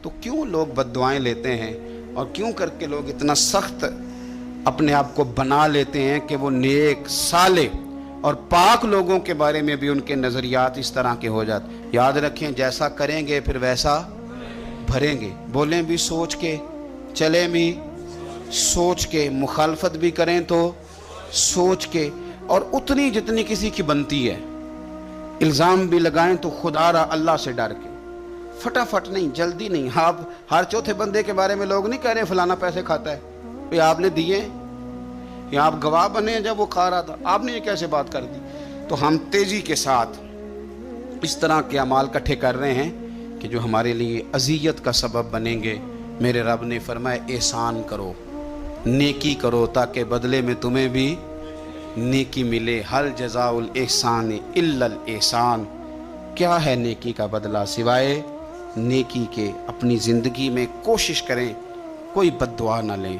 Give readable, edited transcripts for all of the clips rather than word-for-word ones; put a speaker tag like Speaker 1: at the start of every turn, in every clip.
Speaker 1: تو کیوں لوگ بد دعائیں لیتے ہیں اور کیوں کر کے لوگ اتنا سخت اپنے آپ کو بنا لیتے ہیں کہ وہ نیک صالح اور پاک لوگوں کے بارے میں بھی ان کے نظریات اس طرح کے ہو جاتے. یاد رکھیں جیسا کریں گے پھر ویسا بھریں گے. بولیں بھی سوچ کے, چلیں بھی سوچ کے, مخالفت بھی کریں تو سوچ کے, اور اتنی جتنی کسی کی بنتی ہے. الزام بھی لگائیں تو خدا را اللہ سے ڈر کے, فٹافٹ نہیں, جلدی نہیں. آپ ہر چوتھے بندے کے بارے میں لوگ نہیں کہہ رہے فلانا پیسے کھاتا ہے, بھئی آپ نے دیے یا آپ گواہ بنے ہیں جب وہ کھا رہا تھا, آپ نے یہ کیسے بات کر دی. تو ہم تیزی کے ساتھ اس طرح کے اعمال اکٹھے کر رہے ہیں کہ جو ہمارے لیے اذیت کا سبب بنیں گے. میرے رب نے فرمایا احسان کرو, نیکی کرو, تاکہ بدلے میں تمہیں بھی نیکی ملے. حل جزاء الاحسان الا الاحسان. کیا ہے نیکی کا بدلہ سوائے نیکی کے؟ اپنی زندگی میں کوشش کریں کوئی بد دعا نہ لیں,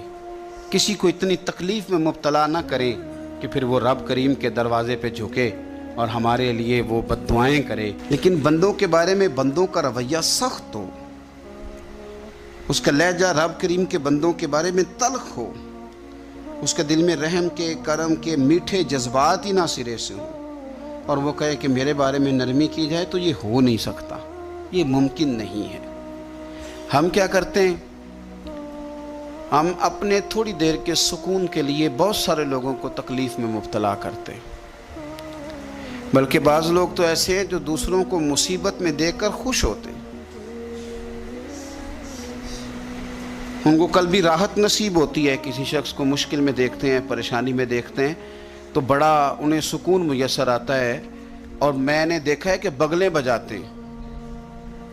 Speaker 1: کسی کو اتنی تکلیف میں مبتلا نہ کریں کہ پھر وہ رب کریم کے دروازے پہ جھکے اور ہمارے لیے وہ بد دعائیں کرے. لیکن بندوں کے بارے میں بندوں کا رویہ سخت ہو, اس کا لہجہ رب کریم کے بندوں کے بارے میں تلخ ہو, اس کے دل میں رحم کے, کرم کے میٹھے جذبات ہی نہ سرے سے ہوں, اور وہ کہے کہ میرے بارے میں نرمی کی جائے, تو یہ ہو نہیں سکتا, یہ ممکن نہیں ہے. ہم کیا کرتے ہیں؟ ہم اپنے تھوڑی دیر کے سکون کے لیے بہت سارے لوگوں کو تکلیف میں مبتلا کرتے ہیں. بلکہ بعض لوگ تو ایسے ہیں جو دوسروں کو مصیبت میں دیکھ کر خوش ہوتے ہیں. ان کو کل بھی راحت نصیب ہوتی ہے, کسی شخص کو مشکل میں دیکھتے ہیں, پریشانی میں دیکھتے ہیں تو بڑا انہیں سکون میسر آتا ہے. اور میں نے دیکھا ہے کہ بغلیں بجاتے ہیں,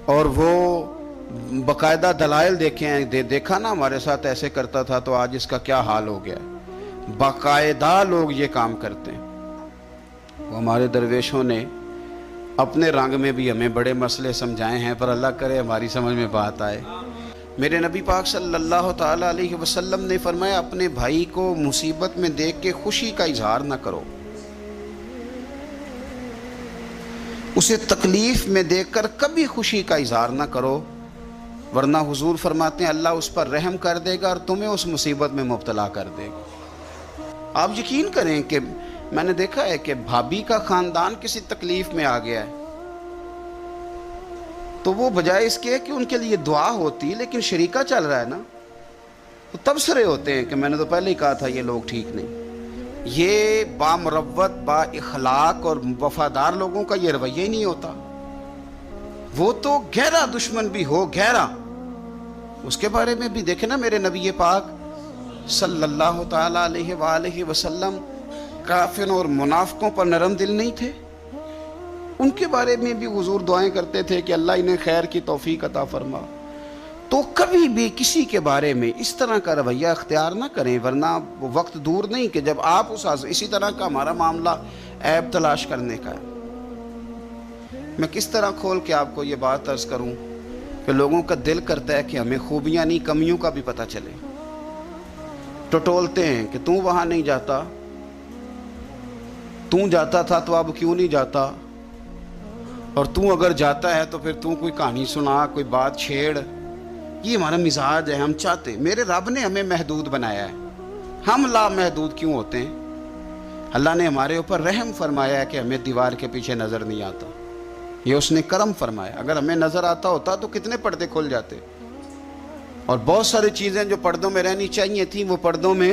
Speaker 1: اور وہ باقاعدہ دلائل دیکھے ہیں, دیکھا نا ہمارے ساتھ ایسے کرتا تھا تو آج اس کا کیا حال ہو گیا. باقاعدہ لوگ یہ کام کرتے ہیں. وہ ہمارے درویشوں نے اپنے رنگ میں بھی ہمیں بڑے مسئلے سمجھائے ہیں, پر اللہ کرے ہماری سمجھ میں بات آئے. میرے نبی پاک صلی اللہ تعالیٰ علیہ وسلم نے فرمایا اپنے بھائی کو مصیبت میں دیکھ کے خوشی کا اظہار نہ کرو, اسے تکلیف میں دیکھ کر کبھی خوشی کا اظہار نہ کرو, ورنہ حضور فرماتے ہیں اللہ اس پر رحم کر دے گا اور تمہیں اس مصیبت میں مبتلا کر دے گا. آپ یقین کریں کہ میں نے دیکھا ہے کہ بھابھی کا خاندان کسی تکلیف میں آ گیا ہے تو وہ بجائے اس کے کہ ان کے لیے دعا ہوتی, لیکن شریکہ چل رہا ہے نا, تو تبصرے ہوتے ہیں کہ میں نے تو پہلے ہی کہا تھا یہ لوگ ٹھیک نہیں. یہ بامروت, با اخلاق اور وفادار لوگوں کا یہ رویہ ہی نہیں ہوتا. وہ تو گہرا دشمن بھی ہو, گہرا, اس کے بارے میں بھی دیکھیں نا میرے نبی پاک صلی اللہ تعالیٰ علیہ وآلہ وسلم کافروں اور منافقوں پر نرم دل نہیں تھے. ان کے بارے میں بھی حضور دعائیں کرتے تھے کہ اللہ انہیں خیر کی توفیق عطا فرما. تو کبھی بھی کسی کے بارے میں اس طرح کا رویہ اختیار نہ کریں, ورنہ وہ وقت دور نہیں کہ جب آپ اسی طرح کا ہمارا معاملہ عیب تلاش کرنے کا ہے. میں کس طرح کھول کے آپ کو یہ بات عرض کروں کہ لوگوں کا دل کرتا ہے کہ ہمیں خوبیاں نہیں کمیوں کا بھی پتہ چلے. ٹٹولتے ہیں کہ تو وہاں نہیں جاتا, تو جاتا تھا تو اب کیوں نہیں جاتا, اور تو اگر جاتا ہے تو پھر تو کوئی کہانی سنا, کوئی بات چھیڑ. یہ ہمارا مزاج ہے, ہم چاہتے ہیں. میرے رب نے ہمیں محدود بنایا ہے, ہم لامحدود کیوں ہوتے ہیں؟ اللہ نے ہمارے اوپر رحم فرمایا ہے کہ ہمیں دیوار کے پیچھے نظر نہیں آتا, یہ اس نے کرم فرمایا. اگر ہمیں نظر آتا ہوتا تو کتنے پردے کھل جاتے, اور بہت ساری چیزیں جو پردوں میں رہنی چاہیے تھیں وہ پردوں میں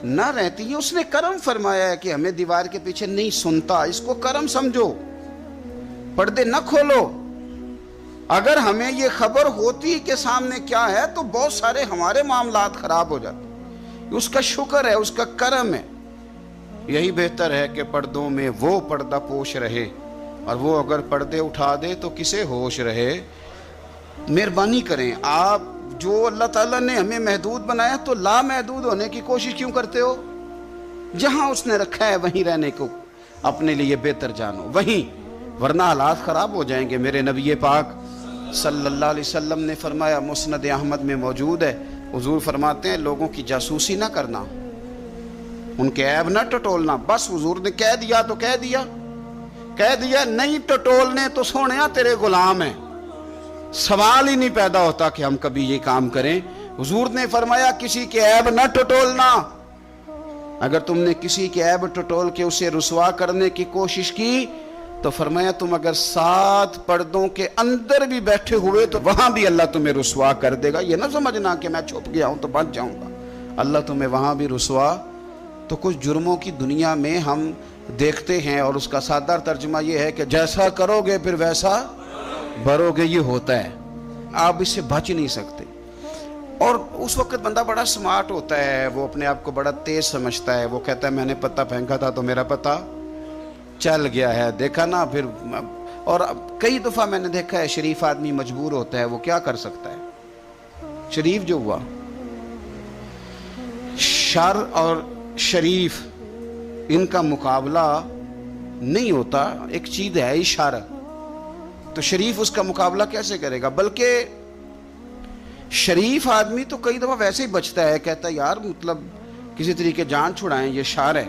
Speaker 1: نہ رہتی. یہ اس نے کرم فرمایا ہے کہ ہمیں دیوار کے پیچھے نہیں سنتا, اس کو کرم سمجھو, پردے نہ کھولو. اگر ہمیں یہ خبر ہوتی کہ سامنے کیا ہے تو بہت سارے ہمارے معاملات خراب ہو جاتے. اس کا شکر ہے, اس کا کرم ہے. یہی بہتر ہے کہ پردوں میں وہ پردہ پوش رہے, اور وہ اگر پردے اٹھا دے تو کسے ہوش رہے. مہربانی کریں, آپ جو اللہ تعالیٰ نے ہمیں محدود بنایا تو لامحدود ہونے کی کوشش کیوں کرتے ہو؟ جہاں اس نے رکھا ہے وہیں رہنے کو اپنے لیے بہتر جانو, وہیں, ورنہ حالات خراب ہو جائیں گے. میرے نبی پاک صلی اللہ علیہ وسلم نے فرمایا, مسند احمد میں موجود ہے, حضور فرماتے ہیں لوگوں کی جاسوسی نہ کرنا, ان کے عیب نہ ٹٹولنا. بس حضور نے کہہ دیا تو کہہ دیا, نہیں ٹٹولنے تو سونیا تیرے غلام ہیں. सवाल ही नहीं पैदा होता कि हम कभी ये काम करें। हुजूर ने फरमाया किसी के ऐब न टटोलना। अगर तुमने किसी के ऐब टटोल के उसे रुसवा करने की कोशिश की तो फरमाया तुम अगर 7 पर्दों के अंदर भी बैठे हुए तो वहां भी अल्लाह तुम्हें रुसवा कर देगा। ये ना समझना कि मैं छुप गया हूं तो बच जाऊंगा, अल्लाह तुम्हें वहां भी रुसवा। तो कुछ जुर्मों की दुनिया में हम देखते हैं और उसका सादा तर्जुमा ये है कि जैसा करोगे फिर वैसा भरोगे, ये होता है, आप इससे बच नहीं सकते। और उस वक्त बंदा बड़ा स्मार्ट होता है, वो अपने आप को बड़ा तेज समझता है, वो कहता है मैंने पत्ता फेंका था तो मेरा पता चल गया है, देखा ना फिर। और कई दफ़ा मैंने देखा है शरीफ आदमी मजबूर होता है, वो क्या कर सकता है। शरीफ जो हुआ, शर और शरीफ इनका मुकाबला नहीं होता, एक चीज़ है इशारा, तो शरीफ उसका मुकाबला कैसे करेगा। बल्कि शरीफ आदमी तो कई दफ़ा वैसे ही बचता है, कहता है यार मतलब किसी तरीके जान छुड़ाएं, ये शार है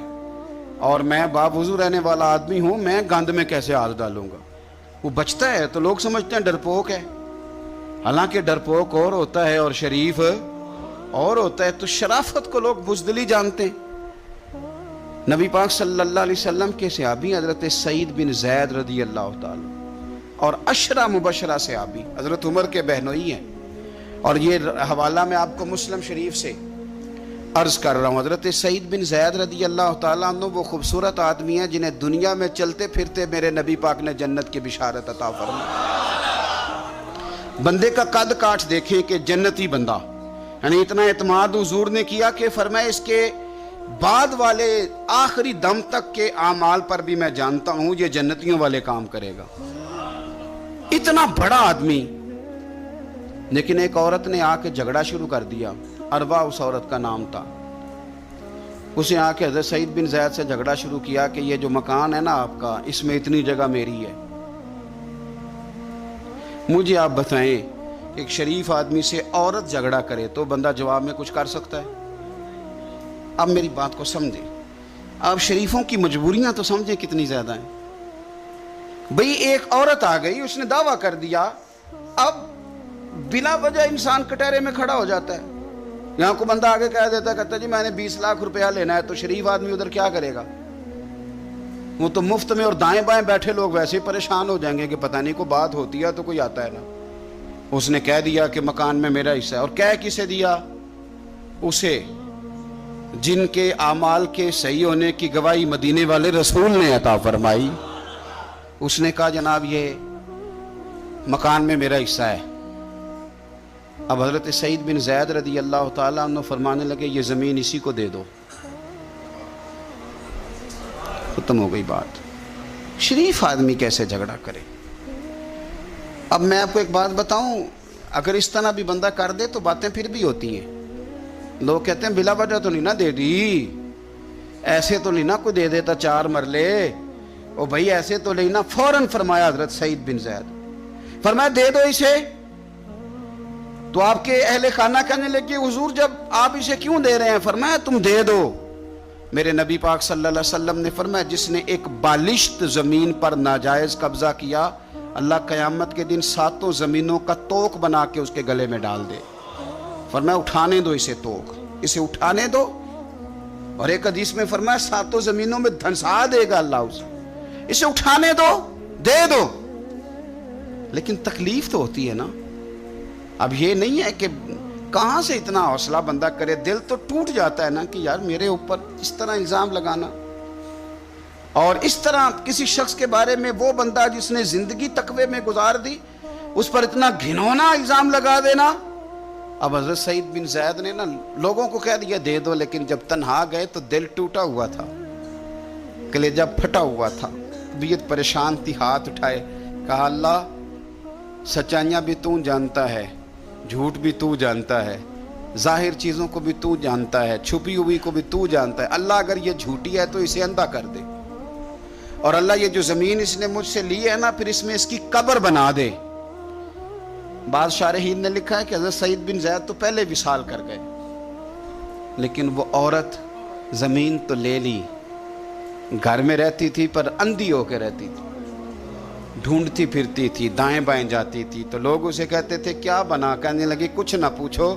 Speaker 1: और मैं बावजू रहने वाला आदमी हूं, मैं गंद में कैसे हाथ डालूंगा। वो बचता है तो लोग समझते हैं डरपोक है, हालांकि डरपोक और होता है और शरीफ और होता है। तो शराफत को लोग बुज़दिली जानते हैं। नबी पाक सल्लल्लाहु अलैहि वसल्लम के सहाबी हज़रत सईद बिन ज़ैद रज़ी अल्लाह ताला और अशरा मुबशरा सहाबी हज़रत उमर के बहनोई हैं। और ये हवाला मैं आपको मुस्लिम शरीफ से अर्ज़ कर रहा हूँ। हज़रत सईद बिन ज़ैद रज़ी अल्लाह ताला अन्हु वो खूबसूरत आदमी हैं जिन्हें दुनिया में चलते फिरते मेरे नबी पाक ने जन्नत की बिशारत अता फरमाई। बंदे का कद काठ देखें कि जन्नती बंदा, यानी इतना एतमाद हुजूर ने किया कि फरमाया इसके बाद वाले आखिरी दम तक के आमाल पर भी मैं जानता हूं ये जन्नतियों वाले काम करेगा। इतना बड़ा आदमी, लेकिन एक औरत ने आके झगड़ा शुरू कर दिया। अरवा उस औरत का नाम था। उसे आके हज़रत सईद बिन ज़ैद से झगड़ा शुरू किया कि ये जो मकान है ना आपका, इसमें इतनी जगह मेरी है। मुझे आप बताएं एक शरीफ आदमी से औरत झगड़ा करे तो बंदा जवाब में कुछ कर सकता है। अब मेरी बात को समझें, अब शरीफों की मजबूरियां तो समझें कितनी ज्यादा हैं। भाई एक औरत आ गई, उसने दावा कर दिया, अब बिना वजह इंसान कटहरे में खड़ा हो जाता है। यहाँ को बंदा आगे कह देता, कहता जी मैंने 20 लाख रुपया लेना है, तो शरीफ आदमी उधर क्या करेगा। वो तो मुफ्त में, और दाएं बाएं बैठे लोग वैसे ही परेशान हो जाएंगे कि पता नहीं कोई बात होती है तो कोई आता है ना। उसने कह दिया कि मकान में मेरा हिस्सा है। और कह किसे दिया? उसे जिनके आमाल के सही होने की गवाही मदीने वाले रसूल ने अता फरमाई। उसने कहा जनाब ये मकान में मेरा हिस्सा है। अब हज़रत सईद बिन ज़ैद रज़ी अल्लाह ताला अन्हु फरमाने लगे ये ज़मीन इसी को दे दो, खत्म हो गई बात। शरीफ आदमी कैसे झगड़ा करे। अब मैं आपको एक बात बताऊं, अगर इस तरह भी बंदा कर दे तो बातें फिर भी होती हैं। लोग कहते हैं बिला वजह तो नहीं ना दे दी, ऐसे तो नहीं ना कोई दे देता 4 मरले, ओ भाई ऐसे तो नहीं ना। फौरन फरमाया हज़रत सईद बिन ज़ैद, फरमाया दे दो इसे। तो आपके अहले खाना कहने लगे हुजूर जब आप इसे क्यों दे रहे हैं। फरमाया तुम दे दो। मेरे नबी पाक सल्लल्लाहु अलैहि वसल्लम ने फरमाया जिसने एक बालिश्त ज़मीन पर नाजायज़ कब्ज़ा किया, अल्लाह क़यामत के दिन 7 ज़मीनों का तोक बना के उसके गले में डाल दे। फरमाया उठाने दो इसे, तोक इसे उठाने दो। और एक हदीस में फरमाया 7 ज़मीनों में धंसा देगा अल्लाह उसे, इसे उठाने दो, दे दो। लेकिन तकलीफ तो होती है ना। अब ये नहीं है कि कहाँ से इतना हौसला बंदा करे, दिल तो टूट जाता है ना कि यार मेरे ऊपर इस तरह इल्ज़ाम लगाना, और इस तरह किसी शख्स के बारे में, वो बंदा जिसने ज़िंदगी तकवे में गुजार दी, उस पर इतना घिनौना इल्ज़ाम लगा देना। अब हज़रत सईद बिन ज़ैद ने ना लोगों को कह दिया दे दो, लेकिन जब तन्हा गए तो दिल टूटा हुआ था, कलेजा फटा हुआ था, तबीयत परेशान थी। हाथ उठाए, कहा अल्लाह सच्चाइयाँ भी तू जानता है, झूठ भी तू जानता है, जाहिर चीज़ों को भी तू जानता है, छुपी हुई को भी तू जानता है। अल्लाह अगर ये झूठी है तो इसे अंधा कर दे, और अल्लाह ये जो ज़मीन इसने मुझसे ली है ना, फिर इसमें इसकी कब्र बना दे। बाद शारहीन ने लिखा है कि हज़रत सईद बिन ज़ैद तो पहले विसाल कर गए, लेकिन वो औरत ज़मीन तो ले ली, घर में रहती थी पर अंधी होकर रहती थी। ढूंढती फिरती थी, दाएं बाएं जाती थी, तो लोग उसे कहते थे क्या बना? कहने लगी कुछ ना पूछो,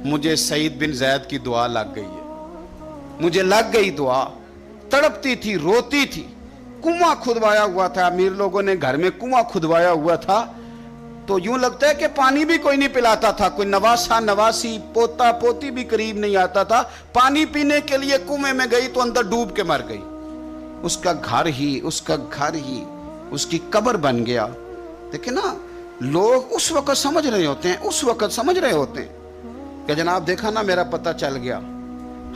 Speaker 1: मुझे सईद बिन ज़ैद की दुआ लग गई है, मुझे लग गई दुआ। तड़पती थी, रोती थी। कुआं खुदवाया हुआ था, अमीर लोगों ने घर में कुआं खुदवाया हुआ था, तो यूं लगता है कि पानी भी कोई नहीं पिलाता था, कोई नवासा नवासी पोता पोती भी करीब नहीं आता था। पानी पीने के लिए कुएं में गई तो अंदर डूब के मर गई। उसका घर ही उसकी कब्र बन गया। देखिए ना, लोग उस वक्त समझ रहे होते हैं कि जनाब देखा ना मेरा पता चल गया,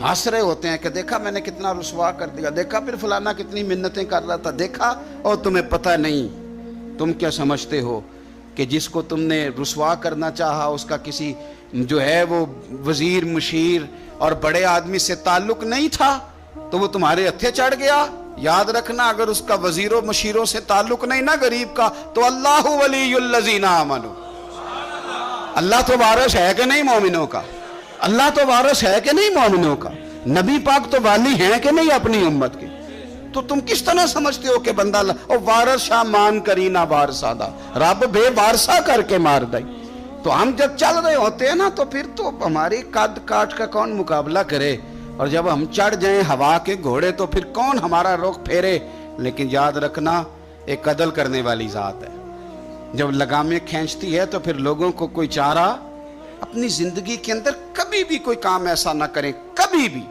Speaker 1: हंस रहे होते हैं कि देखा मैंने कितना रुसवा कर दिया, देखा फिर फलाना कितनी मिन्नतें कर रहा था, देखा। और तुम्हें पता नहीं, तुम क्या समझते हो कि जिसको तुमने रुसवा करना चाहा उसका किसी जो है वो वजीर मुशीर और बड़े आदमी से ताल्लुक नहीं था, तो वो तुम्हारे हत्थे चढ़ गया। याद रखना, अगर उसका वजीरों मुशीरों से ताल्लुक नहीं ना गरीब का, तो अल्लाहु वलियुल लज़ीना आमनू, अल्लाह तो वारिस है कि नहीं मोमिनों का? अल्लाह तो वारिस है कि नहीं मोमिनों का? नबी पाक तो वाली हैं कि नहीं अपनी उम्मत के? तो तुम किस तरह समझते हो कि बंदा और वारिस शाह मान करी ना वारसादा, रब बेवारसा करके मार दई। तो हम जब चल रहे होते हैं ना, तो फिर तो हमारी कद काट का कौन मुकाबला करे, और जब हम चढ़ जाएं हवा के घोड़े तो फिर कौन हमारा रुख फेरे। लेकिन याद रखना, एक कदल करने वाली जात है, जब लगामें खींचती है तो फिर लोगों को कोई चारा। अपनी जिंदगी के अंदर कभी भी कोई काम ऐसा ना करें, कभी भी।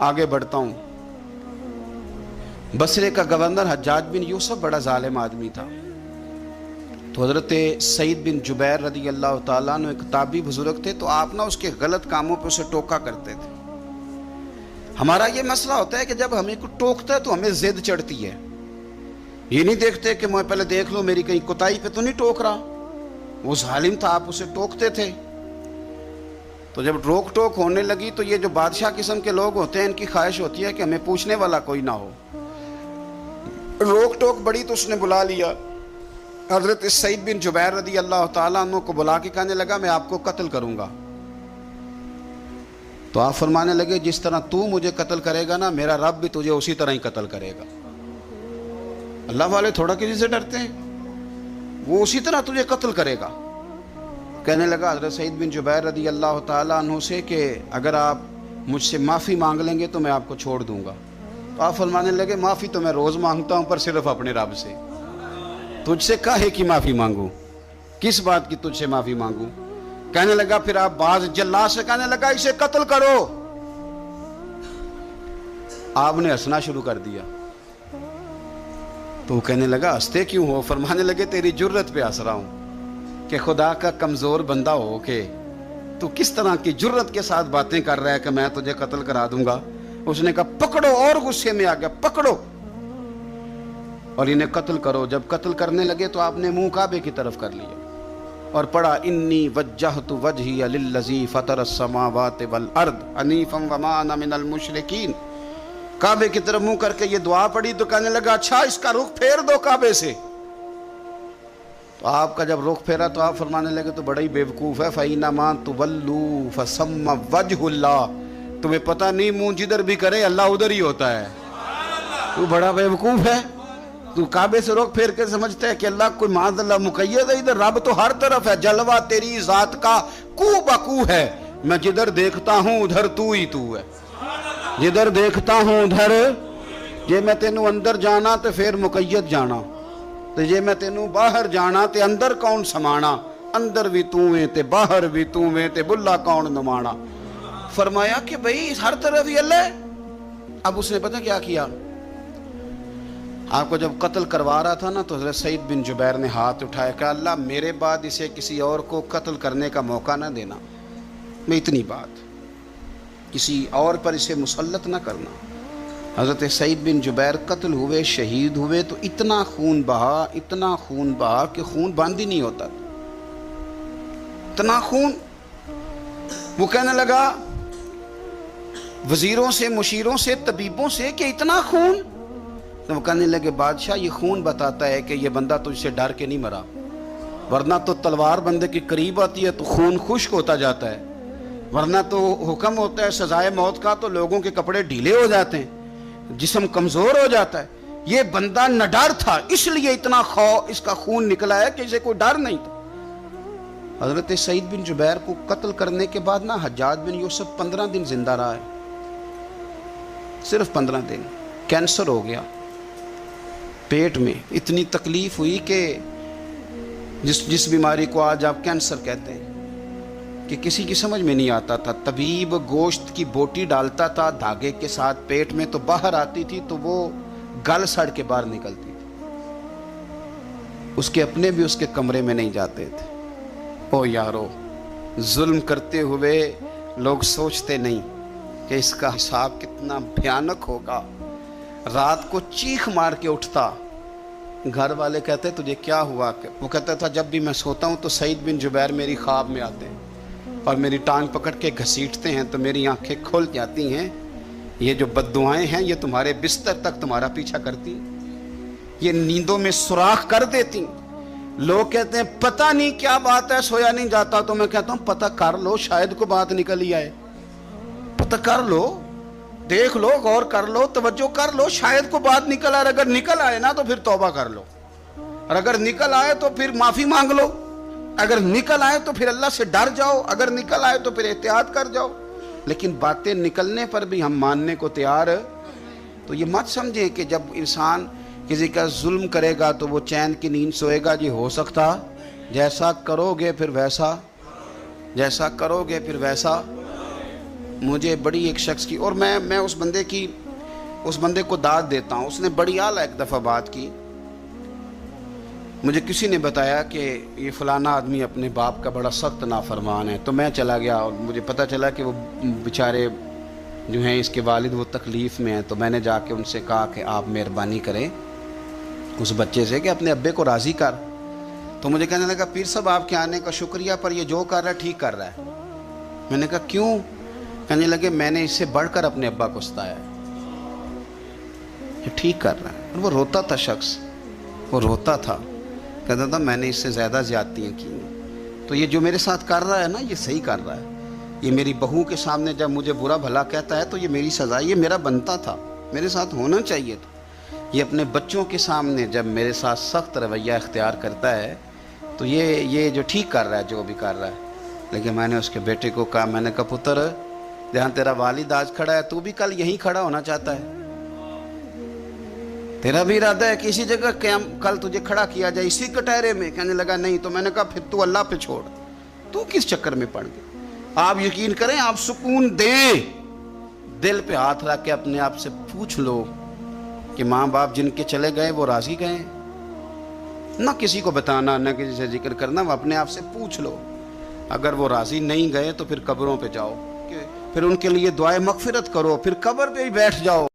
Speaker 1: आगे बढ़ता हूं। बसरे का गवर्नर हज्जाज बिन यूसुफ बड़ा जालिम आदमी था, तो हजरत सईद बिन जुबैर रदी अल्लाह ताला अन्हु एक ताबी बुजुर्ग थे, तो आप ना उसके गलत कामों पे उसे टोका करते थे। हमारा ये मसला होता है कि जब हमें को टोकता है तो हमें जिद चढ़ती है, ये नहीं देखते कि मैं पहले देख लो मेरी कहीं कुताई पे तो नहीं टोक रहा। वो जालिम था, आप उसे टोकते थे। तो जब रोक टोक होने लगी तो ये जो बादशाह किस्म के लोग होते हैं, इनकी ख्वाहिश होती है कि हमें पूछने वाला कोई ना हो। रोक टोक बड़ी तो उसने बुला लिया हजरत सईद बिन जुबैर रदी अल्लाह ताला अन्हु को, बुला के कहने लगा मैं आपको कत्ल करूंगा। तो आप फरमाने लगे जिस तरह तू मुझे कत्ल करेगा ना, मेरा रब भी तुझे उसी तरह ही कत्ल करेगा। अल्लाह वाले थोड़ा किसी से डरते हैं, वो उसी तरह तुझे कत्ल करेगा। कहने लगा हजरत सईद बिन जुबैर रदी अल्लाह ताला अन्हु से कि अगर आप मुझसे माफ़ी मांग लेंगे तो मैं आपको छोड़ दूंगा। तो आप फरमाने लगे माफ़ी तो मैं रोज़ मांगता हूँ, पर सिर्फ अपने रब से। तुझसे काहे की माफ़ी मांगू, किस बात की तुझसे माफ़ी मांगू? कहने लगा फिर आप बाज जल्लाद से कहने लगा इसे कत्ल करो। आपने हंसना शुरू कर दिया। तो वो कहने लगा हंसते क्यों हो? फरमाने लगे तेरी जुर्रत पे हंस रहा हूं कि खुदा का कमजोर बंदा हो के तू किस तरह की जुर्रत के साथ बातें कर रहा है कि मैं तुझे कत्ल करा दूंगा। उसने कहा पकड़ो, और गुस्से में आ गया, पकड़ो और इन्हें कत्ल करो। जब कत्ल करने लगे तो आपने मुंह काबे की तरफ कर लिया और पढ़ा इन्नी वज्जहतु वजहिया लिल्लज़ी फतरस समावाति वल अर्द हनीफम वमा अना मिनल मुशरिकीन। काबे की तरफ मुंह करके ये दुआ पढ़ी तो कहने लगा अच्छा इसका रुख फेर दो काबे से। तो आपका जब रुख फेरा तो आप फरमाने लगे तो बड़ा ही बेवकूफ़ है, फ़इन्नमा तुवल्लू फसम्मा वजहुल्लाह। तुम्हें पता नहीं मुंह जिधर भी करे अल्लाह उधर ही होता है। तू बड़ा बेवकूफ़ है, तू काबे से रुख फेर के समझते है कि अल्लाह कोई माज़अल्लाह मुक़य्यद है। इधर रब तो हर तरफ है, जलवा तेरी ज़ात का कू बकू है। मैं जिधर देखता हूँ उधर तू ही तू है, जिधर देखता हूँ उधर। जे मैं तेनू अंदर जाना तो फिर मुक़य्यद जाना, तो जे मैं तेनू बाहर जाना तो अंदर कौन समाना। अंदर भी तू है ते बाहर भी तू है ते बुल्ला कौन नुमाना। फरमाया कि भाई हर तरफ ही अल्लाह। अब उसने पता क्या किया, आपको जब कत्ल करवा रहा था ना तो हज़रत सईद बिन जुबैर ने हाथ उठाया कि अल्लाह मेरे बाद इसे किसी और को कत्ल करने का मौका ना देना, मैं इतनी बात किसी और पर इसे मुसल्लत ना करना। हज़रत सईद बिन जुबैर कत्ल हुए, शहीद हुए तो इतना खून बहा, इतना खून बहा कि खून बंद ही नहीं होता, इतना खून। वो कहने लगा वजीरों से, मुशीरों से, तबीबों से कि इतना खून। तो वो कहने लगे बादशाह ये खून बताता है कि ये बंदा तुझसे डर के नहीं मरा, वरना तो तलवार बंदे के करीब आती है तो खून खुश्क होता जाता है, वरना तो हुक्म होता है सजाए मौत का तो लोगों के कपड़े ढीले हो जाते हैं, जिस्म कमज़ोर हो जाता है। یہ بندہ نڈر تھا، اس لیے اتنا اس کا خون نکلا ہے کہ اسے کوئی ڈر نہیں تھا۔ حضرت سعید بن جبیر کو قتل کرنے کے بعد نا حجاج بن یوسف 15 دن زندہ رہا ہے، صرف 15 دن۔ کینسر ہو گیا پیٹ میں، اتنی تکلیف ہوئی کہ جس بیماری کو آج آپ کینسر کہتے ہیں، کہ کسی کی سمجھ میں نہیں آتا تھا۔ طبیب گوشت کی بوٹی ڈالتا تھا دھاگے کے ساتھ پیٹ میں، تو باہر آتی تھی تو وہ گل سڑ کے باہر نکلتی تھی۔ اس کے اپنے بھی اس کے کمرے میں نہیں جاتے تھے۔ او یارو، ظلم کرتے ہوئے لوگ سوچتے نہیں کہ اس کا حساب کتنا بھیانک ہوگا۔ رات کو چیخ مار کے اٹھتا، گھر والے کہتے تجھے کیا ہوا؟ وہ کہتا تھا جب بھی میں سوتا ہوں تو سعید بن جبیر میری خواب میں آتے ہیں اور میری ٹانگ پکڑ کے گھسیٹتے ہیں تو میری آنکھیں کھل جاتی ہیں۔ یہ جو بد دعائیں ہیں یہ تمہارے بستر تک تمہارا پیچھا کرتی، یہ نیندوں میں سوراخ کر دیتی۔ لوگ کہتے ہیں پتہ نہیں کیا بات ہے، سویا نہیں جاتا، تو میں کہتا ہوں پتہ کر لو، شاید کو بات نکل ہی آئے۔ پتہ کر لو، دیکھ لو، غور کر لو، توجہ کر لو، شاید کو بات نکل آئے۔ اگر نکل آئے نا تو پھر توبہ کر لو، اور اگر نکل آئے تو پھر معافی مانگ لو، اگر نکل آئے تو پھر اللہ سے ڈر جاؤ، اگر نکل آئے تو پھر احتیاط کر جاؤ۔ لیکن باتیں نکلنے پر بھی ہم ماننے کو تیار، تو یہ مت سمجھیں کہ جب انسان کسی کا ظلم کرے گا تو وہ چین کی نیند سوئے گا۔ جی ہو سکتا، جیسا کرو گے پھر ویسا، جیسا کرو گے پھر ویسا۔ مجھے بڑی ایک شخص کی، اور میں اس بندے کو داد دیتا ہوں، اس نے بڑی اعلیٰ ایک دفعہ بات کی۔ مجھے کسی نے بتایا کہ یہ فلانا آدمی اپنے باپ کا بڑا سخت نافرمان ہے، تو میں چلا گیا اور مجھے پتہ چلا کہ وہ بیچارے جو ہیں اس کے والد وہ تکلیف میں ہیں۔ تو میں نے جا کے ان سے کہا کہ آپ مہربانی کریں اس بچے سے کہ اپنے ابے کو راضی کر۔ تو مجھے کہنے لگا پیر صاحب آپ کے آنے کا شکریہ، پر یہ جو کر رہا ہے ٹھیک کر رہا ہے۔ میں نے کہا کیوں؟ کہنے لگے میں نے اس سے بڑھ کر اپنے ابا کو ستایا ہے، یہ ٹھیک کر رہا ہے۔ اور وہ روتا تھا شخص، وہ روتا تھا، کہتا تھا میں نے اس سے زیادہ زیادتیاں کی ہیں، تو یہ جو میرے ساتھ کر رہا ہے نا یہ صحیح کر رہا ہے۔ یہ میری بہو کے سامنے جب مجھے برا بھلا کہتا ہے تو یہ میری سزا، یہ میرا بنتا تھا، میرے ساتھ ہونا چاہیے تھا۔ یہ اپنے بچوں کے سامنے جب میرے ساتھ سخت رویہ اختیار کرتا ہے تو یہ جو ٹھیک کر رہا ہے جو بھی کر رہا ہے۔ لیکن میں نے اس کے بیٹے کو کہا، میں نے کہا پتر جہاں تیرا والد آج کھڑا ہے تو بھی کل یہیں کھڑا ہونا چاہتا ہے، تیرا بھی ارادہ ہے کہ اسی جگہ کل تجھے کھڑا کیا جائے اسی کٹہرے میں؟ کہنے لگا نہیں۔ تو میں نے کہا پھر تو اللہ پہ چھوڑ، تو کس چکر میں پڑ گیا؟ آپ یقین کریں، آپ سکون دیں، دل پہ ہاتھ رکھ کے اپنے آپ سے پوچھ لو کہ ماں باپ جن کے چلے گئے وہ راضی گئے؟ نہ کسی کو بتانا، نہ کسی سے ذکر کرنا، وہ اپنے آپ سے پوچھ لو۔ اگر وہ راضی نہیں گئے تو پھر قبروں پہ جاؤ، پھر ان کے لیے دعائے مغفرت کرو، پھر قبر پہ ہی بیٹھ جاؤ۔